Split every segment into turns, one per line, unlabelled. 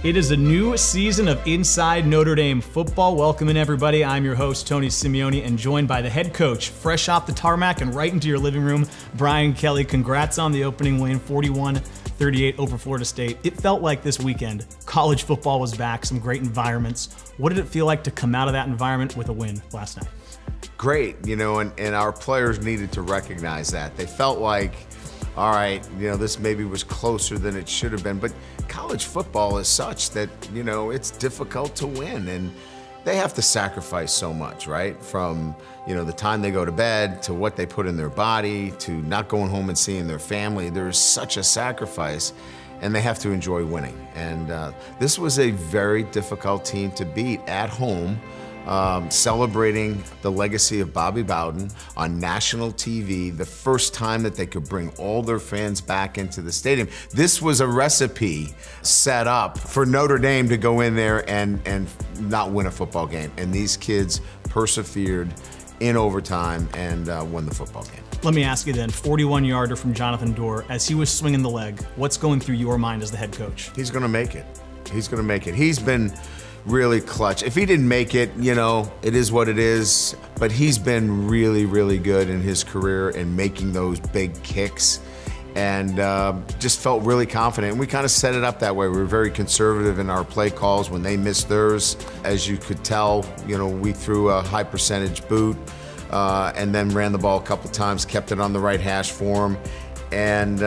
It is a new season of Inside Notre Dame football. Welcome in, everybody. I'm your host, Tony Simeone, and joined by the head coach, fresh off the tarmac and right into your living room, Brian Kelly. Congrats on the opening win, 41-38 over Florida State. It felt like this weekend, college football was back, some great environments. What did it feel like to come out of that environment with a win last night?
Great, and our players needed to recognize that. They felt like, all right, this maybe was closer than it should have been, but college football is such that, it's difficult to win, and they have to sacrifice so much, right? From, the time they go to bed to what they put in their body to not going home and seeing their family. There's such a sacrifice, and they have to enjoy winning. And this was a very difficult team to beat at home. Celebrating the legacy of Bobby Bowden on national TV, the first time that they could bring all their fans back into the stadium. This was a recipe set up for Notre Dame to go in there and not win a football game. And these kids persevered in overtime and won the football game.
Let me ask you then, 41-yarder from Jonathan Dorr, as he was swinging the leg, what's going through your mind as the head coach?
He's gonna make it. He's gonna make it. He's been really clutch. If he didn't make it, it is what it is, but he's been really, really good in his career in making those big kicks, and just felt really confident. And we kind of set it up that way. We were very conservative in our play calls when they missed theirs. As you could tell, we threw a high percentage boot and then ran the ball a couple times, kept it on the right hash for him, and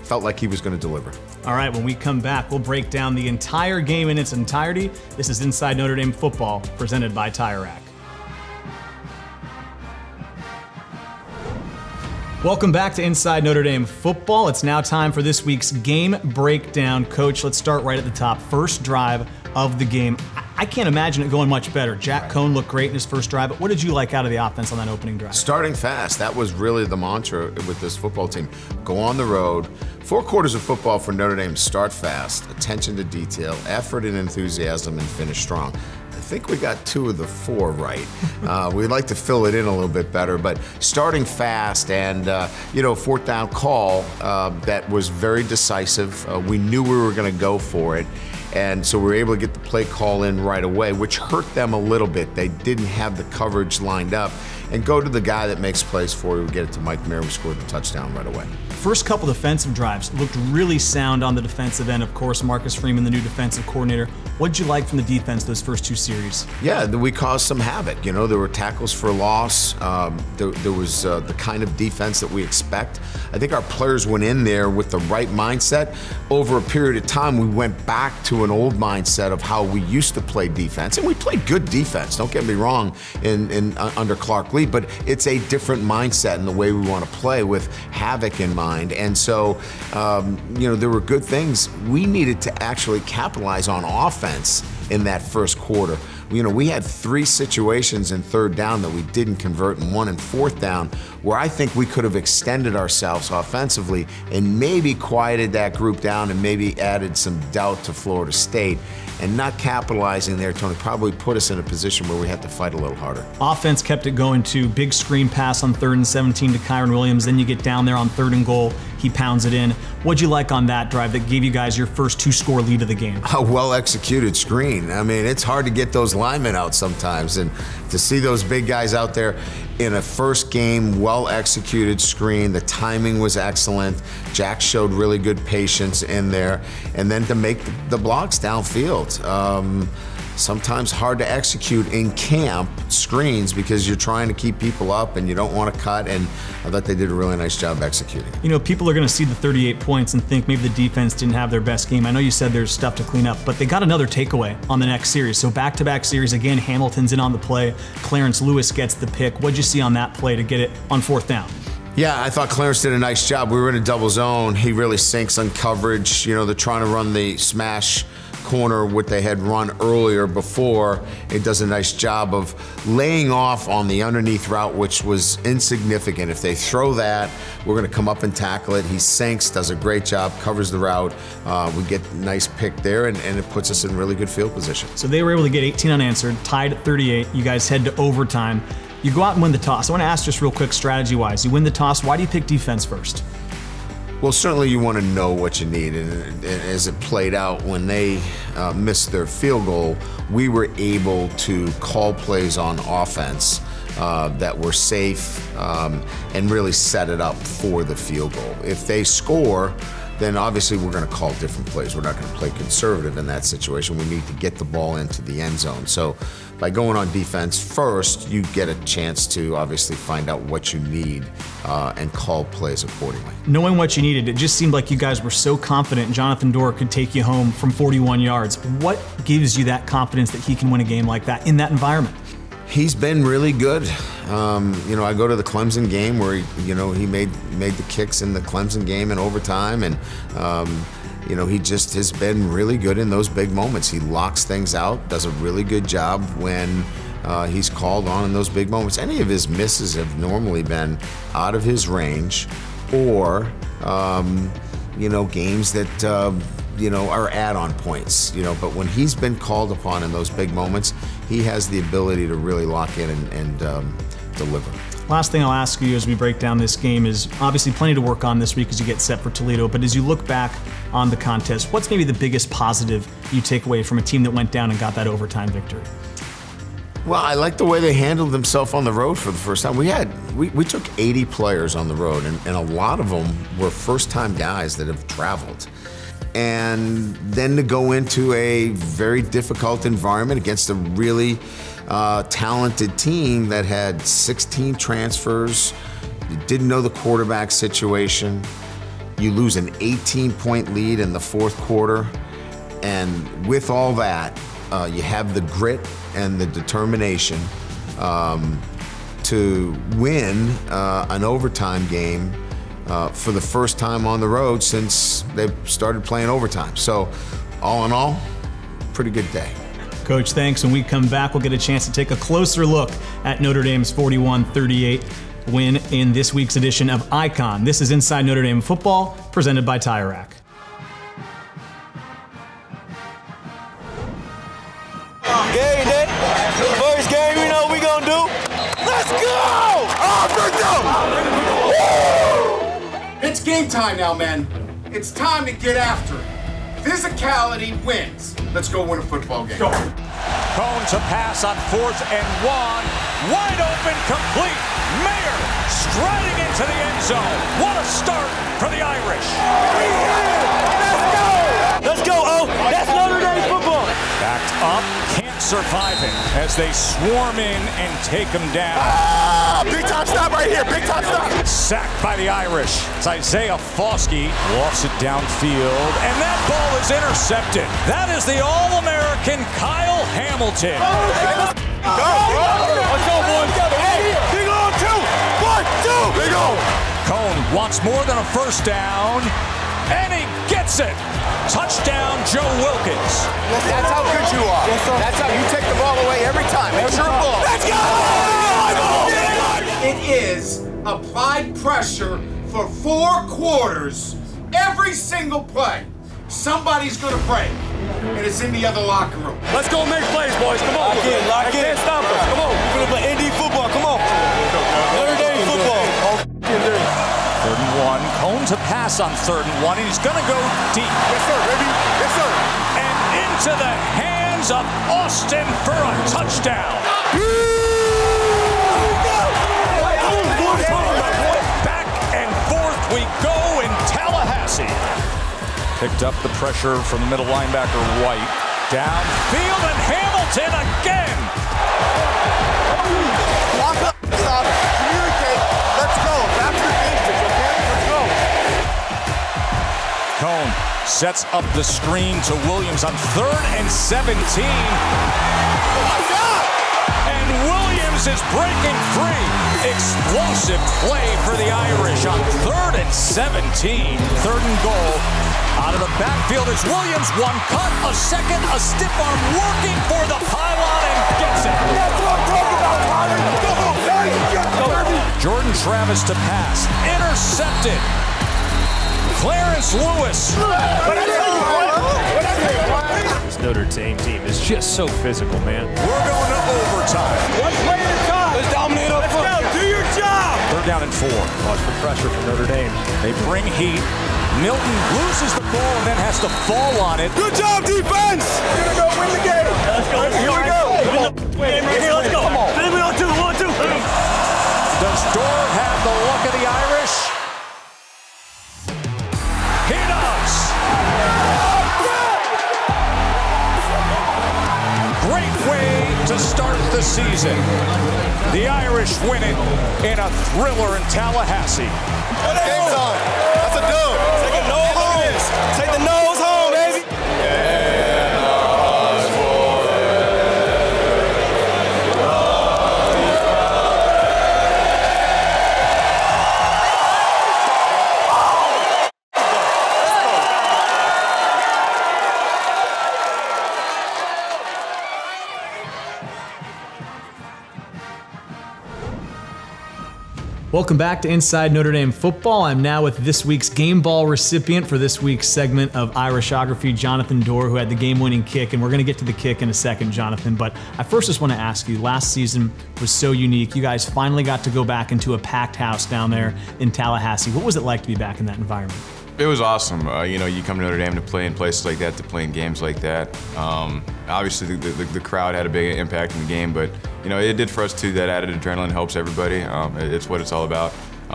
felt like he was going to deliver.
All right, when we come back, we'll break down the entire game in its entirety. This is Inside Notre Dame Football, presented by Tire Rack. Welcome back to Inside Notre Dame Football. It's now time for this week's game breakdown. Coach, let's start right at the top. First drive of the game. I can't imagine it going much better. Jack Cohn looked great in his first drive, but what did you like out of the offense on that opening drive?
Starting fast. That was really the mantra with this football team. Go on the road. 4 quarters of football for Notre Dame: start fast, attention to detail, effort and enthusiasm, and finish strong. I think we got 2 of the 4 right. We'd like to fill it in a little bit better, but starting fast and, fourth down call that was very decisive. We knew we were going to go for it. And so we were able to get the play call in right away, which hurt them a little bit. They didn't have the coverage lined up. And go to the guy that makes plays for you. We get it to Mike Mayer. We scored the touchdown right away.
First couple defensive drives looked really sound on the defensive end. Of course, Marcus Freeman, the new defensive coordinator. What did you like from the defense those first 2 series?
Yeah, we caused some havoc. There were tackles for loss. There was the kind of defense that we expect. I think our players went in there with the right mindset. Over a period of time, we went back to an old mindset of how we used to play defense. And we played good defense, don't get me wrong, under Clark Lee, but it's a different mindset in the way we want to play with havoc in mind. And so, there were good things. We needed to actually capitalize on offense in that first quarter. We had 3 situations in third down that we didn't convert, and 1 in fourth down, where I think we could have extended ourselves offensively and maybe quieted that group down and maybe added some doubt to Florida State. And not capitalizing there, Tony, probably put us in a position where we had to fight a little harder.
Offense kept it going to big screen pass on 3rd and 17 to Kyron Williams. Then you get down there on 3rd and goal. He pounds it in. What'd you like on that drive that gave you guys your first 2-score lead of the game?
A well-executed screen. I mean, it's hard to get those linemen out sometimes. And to see those big guys out there in a first game, well-executed screen, the timing was excellent. Jack showed really good patience in there. And then to make the blocks downfield. Sometimes hard to execute in camp screens because you're trying to keep people up and you don't want to cut, and I thought they did a really nice job executing.
People are going to see the 38 points and think maybe the defense didn't have their best game. I know you said there's stuff to clean up, but they got another takeaway on the next series. So back-to-back series, again, Hamilton's in on the play. Clarence Lewis gets the pick. What'd you see on that play to get it on 4th down?
Yeah, I thought Clarence did a nice job. We were in a double zone. He really sinks on coverage. They're trying to run the smash corner, what they had run earlier before. It does a nice job of laying off on the underneath route, which was insignificant. If they throw that, we're going to come up and tackle it. He sinks, does a great job, covers the route. We get a nice pick there, and it puts us in really good field position.
So they were able to get 18 unanswered, tied at 38. You guys head to overtime. You go out and win the toss. I want to ask just real quick, strategy-wise. You win the toss. Why do you pick defense first?
Well, certainly you want to know what you need, and as it played out when they missed their field goal, we were able to call plays on offense that were safe and really set it up for the field goal. If they score, then obviously we're going to call different plays. We're not going to play conservative in that situation. We need to get the ball into the end zone. So by going on defense first, you get a chance to obviously find out what you need and call plays accordingly.
Knowing what you needed, it just seemed like you guys were so confident Jonathan Dorr could take you home from 41 yards. What gives you that confidence that he can win a game like that in that environment?
He's been really good. You know, I go to the Clemson game where he made the kicks in the Clemson game in overtime, and you know, he just has been really good in those big moments. He locks things out, does a really good job when he's called on in those big moments. Any of his misses have normally been out of his range, or you know, games that you know, are add-on points, you know, but when he's been called upon in those big moments, he has the ability to really lock in and deliver.
Last thing I'll ask you as we break down this game is obviously plenty to work on this week as you get set for Toledo, but as you look back on the contest, what's maybe the biggest positive you take away from a team that went down and got that overtime victory?
Well, I like the way they handled themselves on the road for the first time. We took 80 players on the road, and a lot of them were first-time guys that have traveled. And then to go into a very difficult environment against a really talented team that had 16 transfers, you didn't know the quarterback situation, you lose an 18-point lead in the fourth quarter, and with all that, you have the grit and the determination to win an overtime game for the first time on the road since they started playing overtime. So, all in all, pretty good day.
Coach, thanks. When we come back, we'll get a chance to take a closer look at Notre Dame's 41-38 win in this week's edition of Icon. This is Inside Notre Dame Football, presented by Tire Rack.
Game day. First game, you know what we gonna do? Let's go!
It's game time now, men. It's time to get after it. Physicality wins. Let's go win a football game. Go.
Cone to pass on 4th and 1. Wide open, complete. Mayer striding into the end zone. What a start for the Irish.
Let's go, O. That's Notre Dame football.
Backed up, can't survive it as they swarm in and take him down.
Big time stop right here. Big time stop.
Sacked by the Irish. It's Isaiah Foskey lofts it downfield, and that ball is intercepted. That is the All-American Kyle Hamilton.
Let's go, boys. Hey, big on 2. 1, 2. Big on.
Cone wants more than a first down, and he gets it. Touchdown, Joe Wilkins.
That's how good you are. That's how you take the ball away every time. It's your ball. Let's go! It is applied pressure for 4 quarters, every single play. Somebody's gonna break, and it's in the other locker room.
Let's go make plays, boys. Come on. Lock in. Can't stop us. Come on. We're gonna play ND football. Come on. Notre Dame football.
3rd and 1. Cone to pass on 3rd and 1. And he's going to go deep.
Yes, sir, baby. Yes, sir.
And into the hands of Austin for a touchdown. Back and forth we go in Tallahassee. Picked up the pressure from the middle linebacker White. Downfield, and Hamilton again.
Lock up. Stop. Communicate. Let's go. Back to the basics, okay? Let's go.
Cone sets up the screen to Williams on 3rd and 17.
Oh my God!
And Williams is breaking free. Explosive play for the Irish on 3rd and 17. 3rd and goal. Out of the backfield is Williams. 1 cut, a second, a stiff arm working for the pylon and gets it.
That's what I'm talking about, Connor. Go,
Jordan Travis to pass. Intercepted. Clarence Lewis.
This Notre Dame team is just so physical, man.
We're going to overtime.
One play at a time. Let's dominate up front. Let's go. Do your job.
Third down and 4.
Watch for pressure from Notre Dame.
They bring heat. Milton loses the ball and then has to fall on it.
Good job, defense! We're gonna go win the game. Let's go. Here we go. Let's go. Come on. 1, 2.
Does Dorr have the luck of the Irish? He does. Great way to start the season. The Irish win it in a thriller in Tallahassee.
Game's on. That's a dub. Take a nose home. Take the nose home, baby.
Welcome back to Inside Notre Dame Football. I'm now with this week's Game Ball recipient for this week's segment of Irishography, Jonathan Dorr, who had the game-winning kick, and we're going to get to the kick in a second, Jonathan. But I first just want to ask you, last season was so unique. You guys finally got to go back into a packed house down there in Tallahassee. What was it like to be back in that environment?
It was awesome. You come to Notre Dame to play in places like that, to play in games like that. Obviously, the crowd had a big impact in the game, but it did for us too. That added adrenaline helps everybody. It's what it's all about.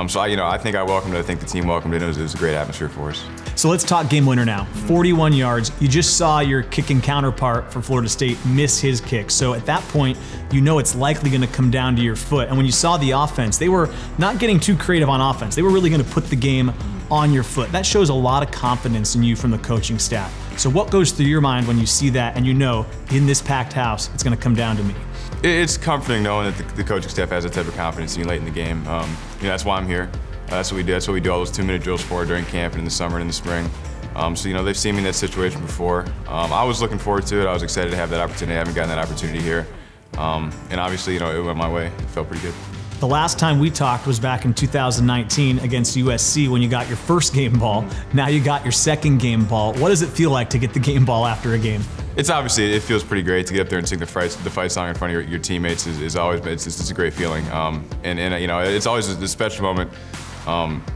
So I think I welcomed it. I think the team welcomed it. It was a great atmosphere for us.
So let's talk game winner now. 41 yards. You just saw your kicking counterpart for Florida State miss his kick. So at that point, it's likely going to come down to your foot. And when you saw the offense, they were not getting too creative on offense. They were really going to put the game on your foot. That shows a lot of confidence in you from the coaching staff. So what goes through your mind when you see that and in this packed house, it's going to come down to me?
It's comforting knowing that the coaching staff has that type of confidence in you late in the game. That's why I'm here. That's what we do. That's what we do all those 2-minute drills for during camp and in the summer and in the spring. So they've seen me in that situation before. I was looking forward to it. I was excited to have that opportunity. I haven't gotten that opportunity here. And obviously, it went my way. It felt pretty good.
The last time we talked was back in 2019 against USC when you got your first game ball. Now you got your second game ball. What does it feel like to get the game ball after a game?
It feels pretty great to get up there and sing the fight song in front of your teammates. It's a great feeling. It's always a special moment.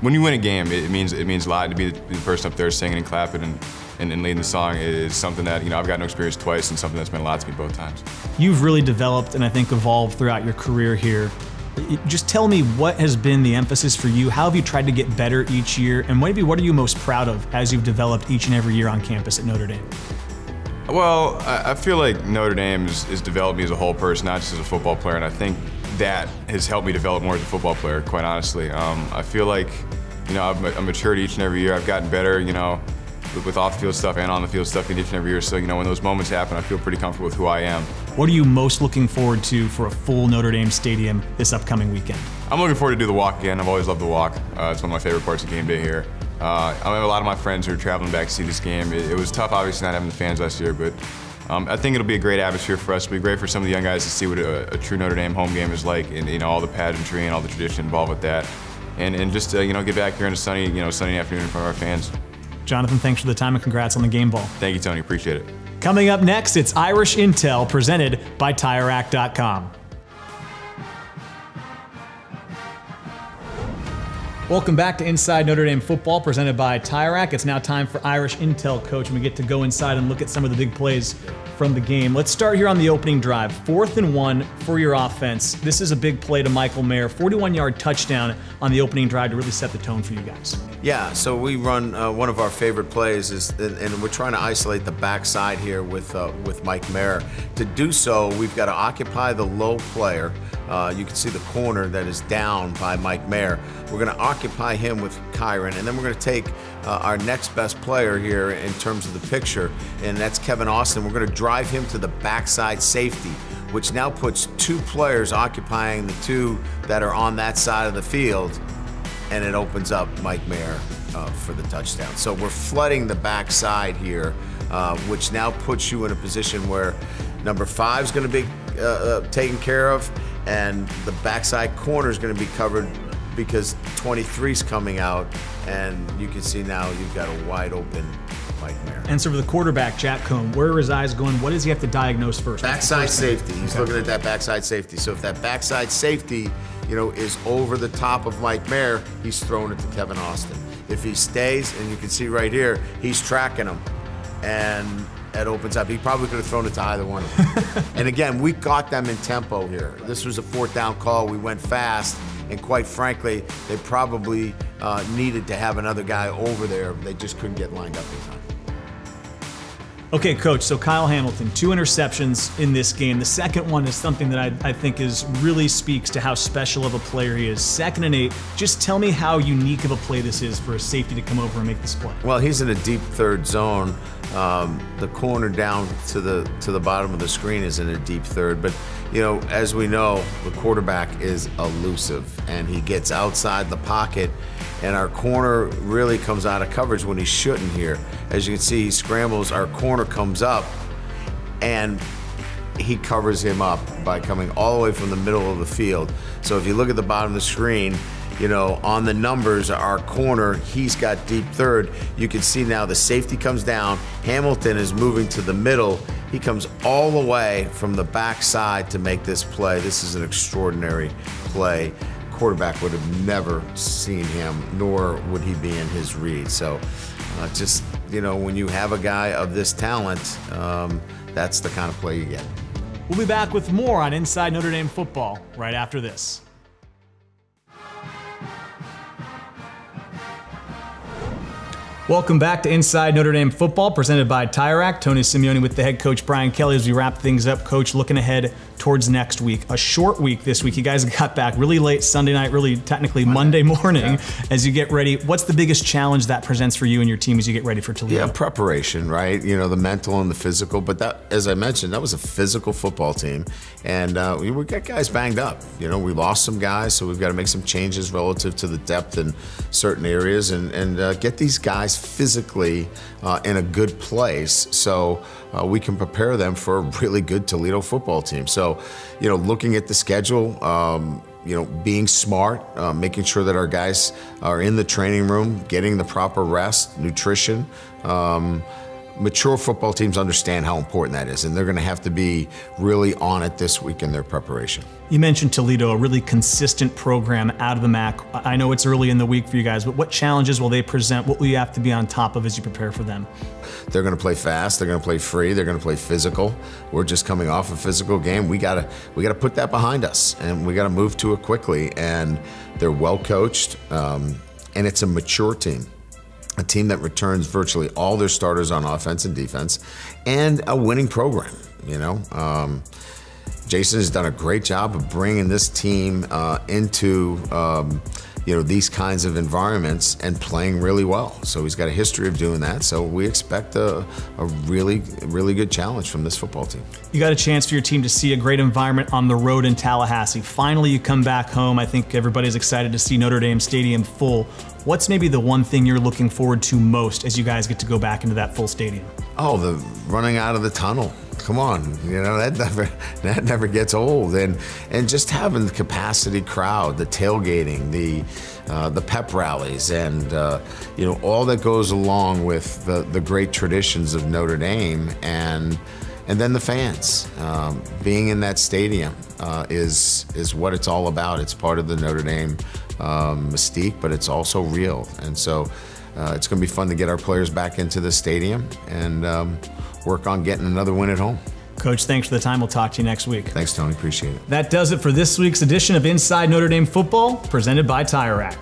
When you win a game, it means a lot to be the person up there singing and clapping and leading the song. Is something that I've gotten to experience twice and something that's meant a lot to me both times.
You've really developed and I think evolved throughout your career here. Just tell me what has been the emphasis for you. How have you tried to get better each year? And maybe what are you most proud of as you've developed each and every year on campus at Notre Dame?
Well, I feel like Notre Dame has developed me as a whole person, not just as a football player, and I think that has helped me develop more as a football player, quite honestly. I feel like, I've matured each and every year. I've gotten better, with off-the-field stuff and on-the-field stuff each and every year. So, when those moments happen, I feel pretty comfortable with who I am.
What are you most looking forward to for a full Notre Dame stadium this upcoming weekend?
I'm looking forward to do the walk again. I've always loved the walk. It's one of my favorite parts of game day here. I have a lot of my friends who are traveling back to see this game. It was tough, obviously, not having the fans last year, but I think it'll be a great atmosphere for us. It'll be great for some of the young guys to see what a true Notre Dame home game is like, and all the pageantry and all the tradition involved with that, and just get back here on a sunny afternoon in front of our fans.
Jonathan, thanks for the time and congrats on the game ball.
Thank you, Tony. Appreciate it.
Coming up next, it's Irish Intel presented by TireRack.com. Welcome back to Inside Notre Dame Football presented by TireRack. It's now time for Irish Intel, Coach, and we get to go inside and look at some of the big plays from the game. Let's start here on the opening drive. 4th and 1 for your offense. This is a big play to Michael Mayer. 41-yard touchdown on the opening drive to really set the tone for you guys.
Yeah, so we run one of our favorite plays and we're trying to isolate the backside here with Mike Mayer. To do so, we've got to occupy the low player. You can see the corner that is down by Mike Mayer. We're going to occupy him with Kyron, and then we're going to take our next best player here in terms of the picture, and that's Kevin Austin. We're going to drive him to the backside safety, which now puts 2 players occupying the 2 that are on that side of the field, and it opens up Mike Mayer for the touchdown. So we're flooding the backside here, which now puts you in a position where number 5 is going to be taken care of, and the backside corner is going to be covered because 23's coming out, and you can see now you've got a wide open Mike Mayer.
And so for the quarterback, Jack Cohn, where are his eyes going? What does he have to diagnose first?
Backside safety. He's looking at that backside safety. So if that backside safety, is over the top of Mike Mayer, he's throwing it to Kevin Austin. If he stays, and you can see right here, he's tracking him, and it opens up. He probably could have thrown it to either one of them. And again, we got them in tempo here. This was a 4th down call. We went fast, and quite frankly, they probably needed to have another guy over there. They just couldn't get lined up in time.
Okay, Coach, so Kyle Hamilton, 2 interceptions in this game. The second one is something that I think really speaks to how special of a player he is. 2nd and 8, just tell me how unique of a play this is for a safety to come over and make this play.
Well, he's in a deep 3rd zone. The corner down to the bottom of the screen is in a deep 3rd, but as we know, the quarterback is elusive, and he gets outside the pocket, and our corner really comes out of coverage when he shouldn't here. As you can see, he scrambles, our corner comes up, and he covers him up by coming all the way from the middle of the field. So if you look at the bottom of the screen, on the numbers, our corner, he's got deep 3rd. You can see now the safety comes down. Hamilton is moving to the middle. He comes all the way from the backside to make this play. This is an extraordinary play. Quarterback would have never seen him, nor would he be in his read. So just, when you have a guy of this talent, that's the kind of play you get.
We'll be back with more on Inside Notre Dame Football right after this. Welcome back to Inside Notre Dame Football, presented by Tire Rack. Tony Simeone with the head coach, Brian Kelly, as we wrap things up. Coach, looking ahead towards next week. A short week this week. You guys got back really late Sunday night, really technically Monday morning as you get ready. What's the biggest challenge that presents for you and your team as you get ready for Toledo?
Yeah, preparation, right? The mental and the physical. But that, as I mentioned, that was a physical football team. And we got guys banged up. We lost some guys, so we've got to make some changes relative to the depth in certain areas and get these guys physically in a good place so we can prepare them for a really good Toledo football team. So, looking at the schedule, being smart, making sure that our guys are in the training room, getting the proper rest, nutrition. Mature football teams understand how important that is, and they're going to have to be really on it this week in their preparation.
You mentioned Toledo, a really consistent program out of the MAC. I know it's early in the week for you guys, but what challenges will they present? What will you have to be on top of as you prepare for them?
They're going to play fast. They're going to play free. They're going to play physical. We're just coming off a physical game. We got to put that behind us, and we got to move to it quickly. And they're well coached, and it's a mature team. A team that returns virtually all their starters on offense and defense, and a winning program. Jason has done a great job of bringing this team into these kinds of environments and playing really well. So he's got a history of doing that. So we expect a really, really good challenge from this football team.
You got a chance for your team to see a great environment on the road in Tallahassee. Finally, you come back home. I think everybody's excited to see Notre Dame Stadium full. What's maybe the one thing you're looking forward to most as you guys get to go back into that full stadium?
Oh, the running out of the tunnel. Come on, that never gets old, and just having the capacity crowd, the tailgating, the pep rallies, and all that goes along with the great traditions of Notre Dame, and then the fans being in that stadium is what it's all about. It's part of the Notre Dame mystique, but it's also real, and so it's going to be fun to get our players back into the stadium and work on getting another win at home.
Coach, thanks for the time. We'll talk to you next week.
Thanks, Tony. Appreciate it.
That does it for this week's edition of Inside Notre Dame Football, presented by Tire Rack.